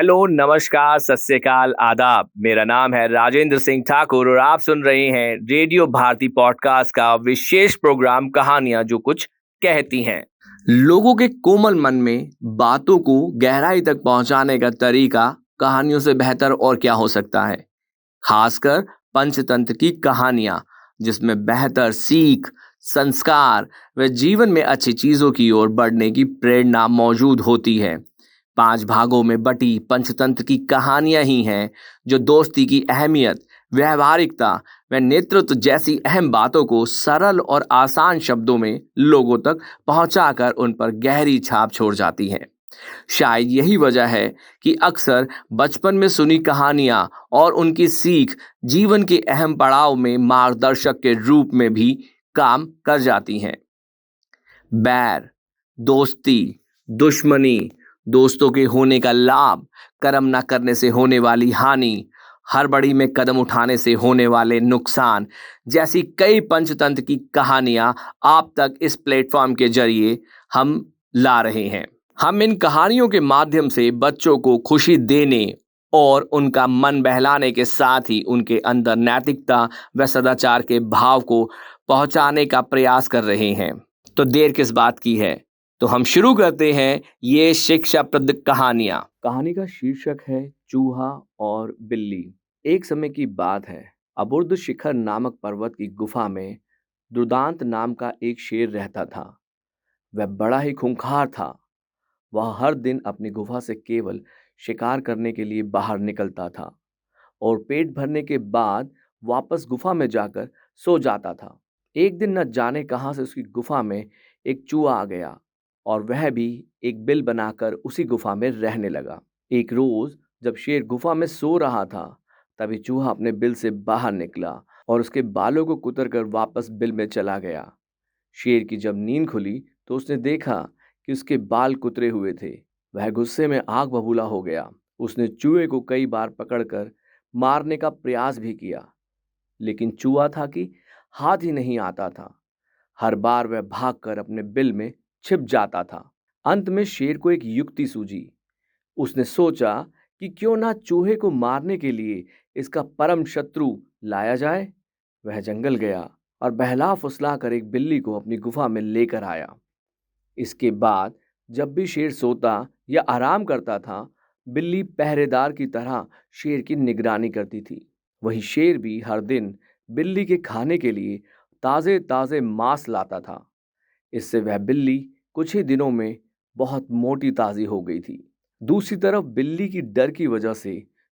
Hello, नमस्कार, सत श्री अकाल, आदाब। मेरा नाम है राजेंद्र सिंह ठाकुर और आप सुन रहे हैं रेडियो भारती पॉडकास्ट का विशेष प्रोग्राम कहानियां जो कुछ कहती हैं। लोगों के कोमल मन में बातों को गहराई तक पहुंचाने का तरीका कहानियों से बेहतर और क्या हो सकता है। खासकर पंचतंत्र की कहानियां जिसमें बेहतर सीख, संस्कार व जीवन में अच्छी चीजों की ओर बढ़ने की प्रेरणा मौजूद होती है। 5 भागों में बटी पंचतंत्र की कहानियां ही हैं जो दोस्ती की अहमियत, व्यवहारिकता व नेतृत्व जैसी अहम बातों को सरल और आसान शब्दों में लोगों तक पहुंचाकर उन पर गहरी छाप छोड़ जाती हैं। शायद यही वजह है कि अक्सर बचपन में सुनी कहानियां और उनकी सीख जीवन के अहम पड़ाव में मार्गदर्शक के रूप में भी काम कर जाती हैं। बैर, दोस्ती, दुश्मनी, दोस्तों के होने का लाभ, कर्म न करने से होने वाली हानि, हड़बड़ी में कदम उठाने से होने वाले नुकसान जैसी कई पंचतंत्र की कहानियां आप तक इस प्लेटफॉर्म के जरिए हम ला रहे हैं। हम इन कहानियों के माध्यम से बच्चों को खुशी देने और उनका मन बहलाने के साथ ही उनके अंदर नैतिकता व सदाचार के भाव को पहुंचाने का प्रयास कर रहे हैं। तो देर किस बात की है, तो हम शुरू करते हैं ये शिक्षाप्रद कहानियां। कहानी का शीर्षक है चूहा और बिल्ली। एक समय की बात है, अबुर्द शिखर नामक पर्वत की गुफा में दुर्दांत नाम का एक शेर रहता था। वह बड़ा ही खूंखार था। वह हर दिन अपनी गुफा से केवल शिकार करने के लिए बाहर निकलता था और पेट भरने के बाद वापस गुफा में जाकर सो जाता था। एक दिन न जाने कहां से उसकी गुफा में एक चूहा आ गया और वह भी एक बिल बनाकर उसी गुफा में रहने लगा। एक रोज जब शेर गुफा में सो रहा था, तभी चूहा अपने बिल से बाहर निकला और उसके बालों को कुतरकर वापस बिल में चला गया। शेर की जब नींद खुली तो उसने देखा कि उसके बाल कुतरे हुए थे। वह गुस्से में आग बबूला हो गया। उसने चूहे को कई बार पकड़कर मारने का प्रयास भी किया, लेकिन चूहा था कि हाथ ही नहीं आता था। हर बार वह भागकर अपने बिल में छिप जाता था। अंत में शेर को एक युक्ति सूझी। उसने सोचा कि क्यों ना चूहे को मारने के लिए इसका परम शत्रु लाया जाए। वह जंगल गया और बहला फुसला कर एक बिल्ली को अपनी गुफा में लेकर आया। इसके बाद जब भी शेर सोता या आराम करता था, बिल्ली पहरेदार की तरह शेर की निगरानी करती थी। वही शेर भी हर दिन बिल्ली के खाने के लिए ताजे ताजे मांस लाता था। इससे वह बिल्ली कुछ ही दिनों में बहुत मोटी ताजी हो गई थी। दूसरी तरफ बिल्ली की डर की वजह से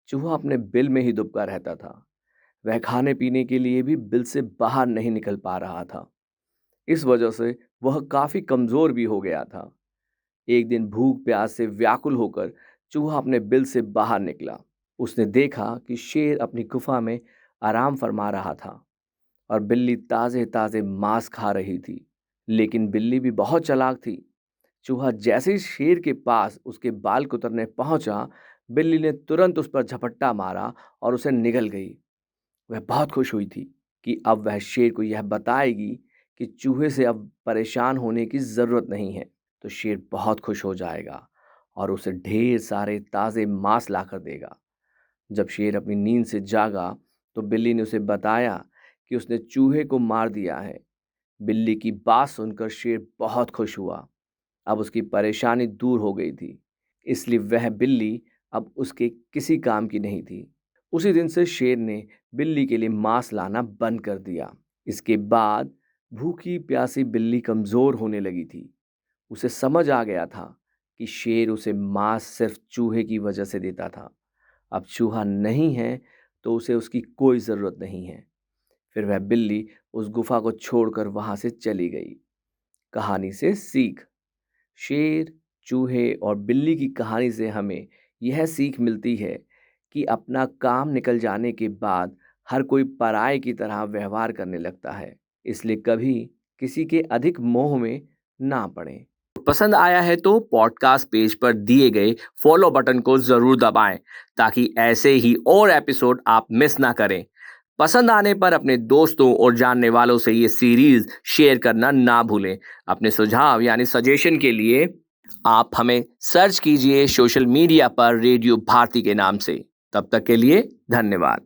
चूहा अपने बिल में ही दुबका रहता था। वह खाने पीने के लिए भी बिल से बाहर नहीं निकल पा रहा था। इस वजह से वह काफी कमजोर भी हो गया था। एक दिन भूख प्यास से व्याकुल होकर चूहा अपने बिल से बाहर निकला। उसने देखा कि शेर अपनी गुफा में आराम फरमा रहा था और बिल्ली ताजे ताजे मांस खा रही थी। लेकिन बिल्ली भी बहुत चालाक थी। चूहा जैसे ही शेर के पास उसके बाल कुतरने पहुंचा, बिल्ली ने तुरंत उस पर झपट्टा मारा और उसे निगल गई। वह बहुत खुश हुई थी कि अब वह शेर को यह बताएगी कि चूहे से अब परेशान होने की जरूरत नहीं है। तो शेर बहुत खुश हो जाएगा और उसे ढेर सारे ताजे मांस लाकर देगा। जब शेर अपनी नींद से जागा तो बिल्ली ने उसे बताया कि उसने चूहे को मार दिया है। बिल्ली की बात सुनकर शेर बहुत खुश हुआ। अब उसकी परेशानी दूर हो गई थी, इसलिए वह बिल्ली अब उसके किसी काम की नहीं थी। उसी दिन से शेर ने बिल्ली के लिए मांस लाना बंद कर दिया। इसके बाद भूखी प्यासी बिल्ली कमजोर होने लगी थी। उसे समझ आ गया था कि शेर उसे मांस सिर्फ चूहे की वजह से देता था। अब चूहा नहीं है तो उसे उसकी कोई ज़रूरत नहीं है। फिर वह बिल्ली उस गुफा को छोड़कर वहां से चली गई। कहानी से सीख। शेर, चूहे और बिल्ली की कहानी से हमें यह सीख मिलती है कि अपना काम निकल जाने के बाद हर कोई पराये की तरह व्यवहार करने लगता है। इसलिए कभी किसी के अधिक मोह में ना पड़ें। पसंद आया है तो पॉडकास्ट पेज पर दिए गए फॉलो बटन को जरूर दबाएं ताकि ऐसे ही और एपिसोड आप मिस ना करें। पसंद आने पर अपने दोस्तों और जानने वालों से ये सीरीज शेयर करना ना भूलें। अपने सुझाव यानी सजेशन के लिए आप हमें सर्च कीजिए सोशल मीडिया पर रेडियो भारती के नाम से। तब तक के लिए धन्यवाद।